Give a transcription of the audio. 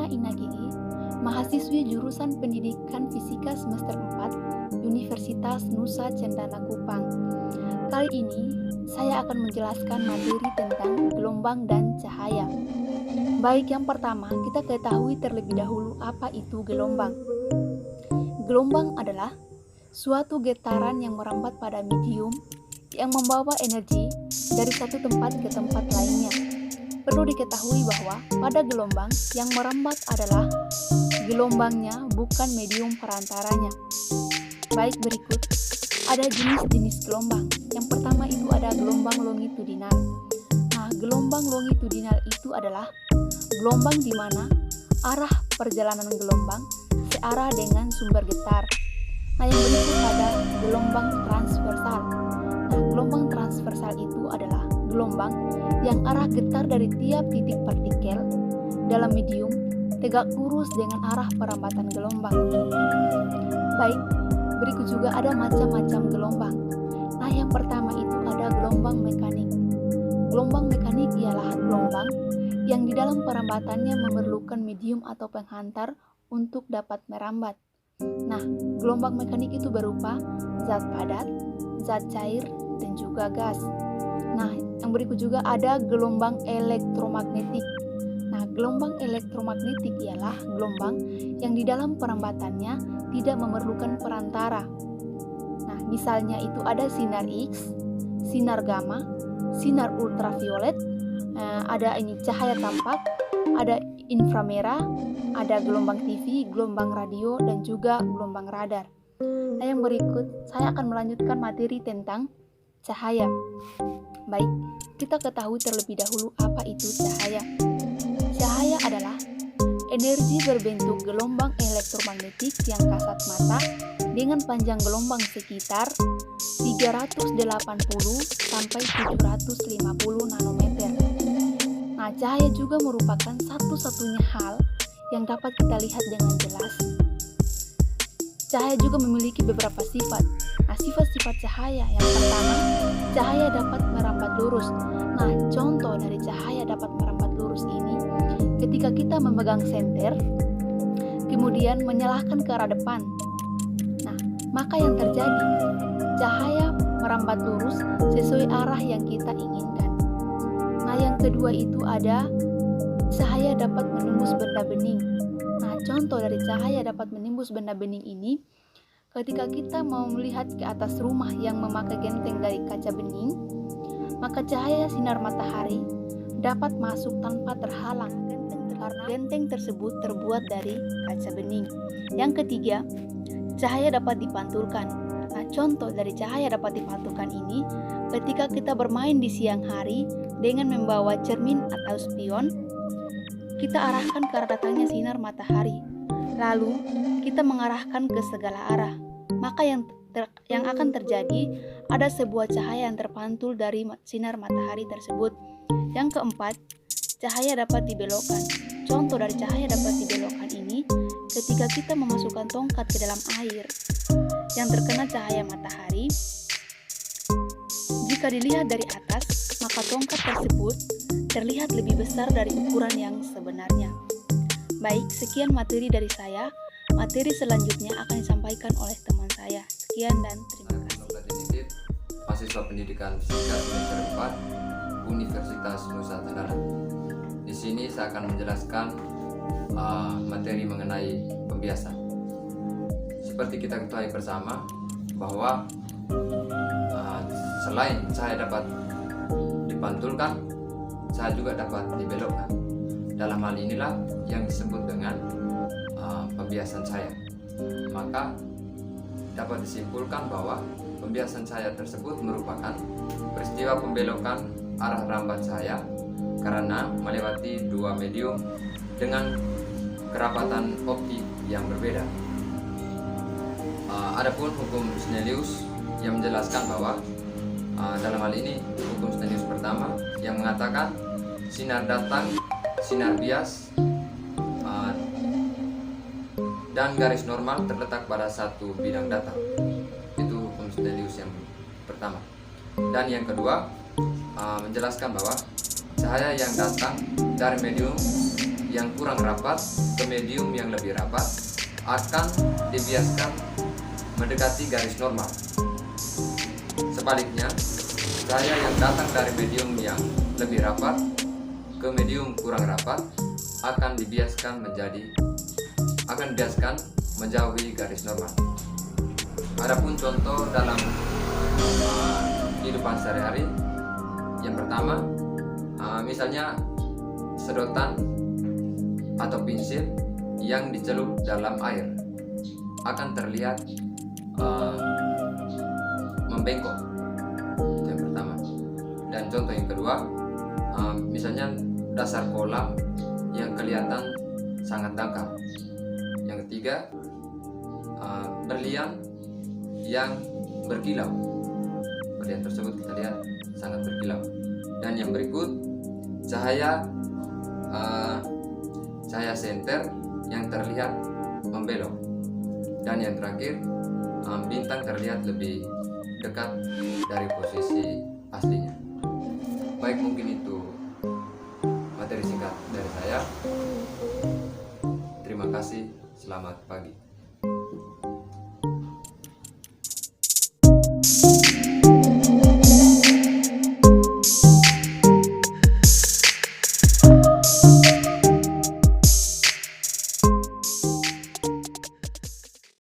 Karina Inagiri, mahasiswi jurusan Pendidikan Fisika semester 4, Universitas Nusa Cendana Kupang. Kali ini saya akan menjelaskan materi tentang gelombang dan cahaya. Baik, yang pertama kita ketahui terlebih dahulu apa itu gelombang. Gelombang adalah suatu getaran yang merambat pada medium yang membawa energi dari satu tempat ke tempat lainnya. Perlu diketahui bahwa pada gelombang yang merambat adalah gelombangnya, bukan medium perantaranya. Baik, berikut ada jenis-jenis gelombang. Yang pertama itu ada gelombang longitudinal. Nah, gelombang longitudinal itu adalah gelombang di mana arah perjalanan gelombang searah dengan sumber getar. Nah, yang berikut ada gelombang transversal. Nah, gelombang transversal itu adalah gelombang yang arah getar dari tiap titik partikel dalam medium tegak lurus dengan arah perambatan gelombang. Baik, berikut juga ada macam-macam gelombang. Nah, yang pertama itu ada gelombang mekanik. Gelombang mekanik ialah gelombang yang di dalam perambatannya memerlukan medium atau penghantar untuk dapat merambat. Nah, gelombang mekanik itu berupa zat padat, zat cair, dan juga gas. Nah, yang berikut juga ada gelombang elektromagnetik. Nah, gelombang elektromagnetik ialah gelombang yang di dalam perambatannya tidak memerlukan perantara. Nah, misalnya itu ada sinar X, sinar gamma, sinar ultraviolet, ada ini cahaya tampak, ada inframerah, ada gelombang TV, gelombang radio, dan juga gelombang radar. Nah, yang berikut saya akan melanjutkan materi tentang cahaya. Baik, kita ketahui terlebih dahulu apa itu cahaya. Cahaya adalah energi berbentuk gelombang elektromagnetik yang kasat mata dengan panjang gelombang sekitar 380 sampai 750 nanometer. Nah, cahaya juga merupakan satu-satunya hal yang dapat kita lihat dengan jelas. Cahaya juga memiliki beberapa sifat. Nah, sifat-sifat cahaya yang pertama, cahaya dapat merambat lurus. Nah, contoh dari cahaya dapat merambat lurus ini, ketika kita memegang senter, kemudian menyalahkan ke arah depan. Nah, maka yang terjadi, cahaya merambat lurus sesuai arah yang kita inginkan. Nah, yang kedua itu ada cahaya dapat menembus benda bening. Nah, contoh dari cahaya dapat menembus benda bening ini, ketika kita mau melihat ke atas rumah yang memakai genteng dari kaca bening, maka cahaya sinar matahari dapat masuk tanpa terhalang karena genteng tersebut terbuat dari kaca bening. Yang ketiga, cahaya dapat dipantulkan. Nah, contoh dari cahaya dapat dipantulkan ini, ketika kita bermain di siang hari dengan membawa cermin atau spion, kita arahkan ke arah datangnya sinar matahari. Lalu, kita mengarahkan ke segala arah. Maka yang akan terjadi, ada sebuah cahaya yang terpantul dari sinar matahari tersebut. Yang keempat, cahaya dapat dibelokkan. Contoh dari cahaya dapat dibelokkan ini, ketika kita memasukkan tongkat ke dalam air yang terkena cahaya matahari, jika dilihat dari atas, maka tongkat tersebut terlihat lebih besar dari ukuran yang sebenarnya. Baik, sekian materi dari saya. Materi selanjutnya akan disampaikan oleh teman saya. Sekian dan terima kasih. Mahasiswa Pendidikan Fisika semester 4, Universitas Nusa Tenggara. Di sini saya akan menjelaskan materi mengenai pembiasan. Seperti kita ketahui bersama bahwa selain cahaya dapat dipantulkan, cahaya juga dapat dibelokkan. Dalam hal inilah yang disebut dengan pembiasan cahaya. Maka dapat disimpulkan bahwa pembiasan cahaya tersebut merupakan peristiwa pembelokan arah rambat cahaya karena melewati dua medium dengan kerapatan optik yang berbeda. Adapun hukum Snellius yang menjelaskan bahwa dalam hal ini hukum Snellius pertama yang mengatakan sinar datang, sinar bias, dan garis normal terletak pada satu bidang datang. Itu hukum Snellius yang pertama. Dan yang kedua menjelaskan bahwa cahaya yang datang dari medium yang kurang rapat ke medium yang lebih rapat akan dibiaskan mendekati garis normal. Sebaliknya, cahaya yang datang dari medium yang lebih rapat ke medium kurang rapat akan dibiaskan menjauhi garis normal. Adapun contoh dalam kehidupan sehari-hari, yang pertama, misalnya sedotan atau pensil yang dicelup dalam air akan terlihat membengkok. Itu yang pertama. Dan contoh yang kedua, misalnya dasar kolam yang kelihatan sangat dangkal. Yang ketiga, berlian yang berkilau. Berlian tersebut kita lihat sangat berkilau. Dan yang berikut, cahaya senter yang terlihat membelok. Dan yang terakhir, bintang terlihat lebih dekat dari posisi aslinya. Baik, mungkin itu materi singkat dari saya. Terima kasih, selamat pagi.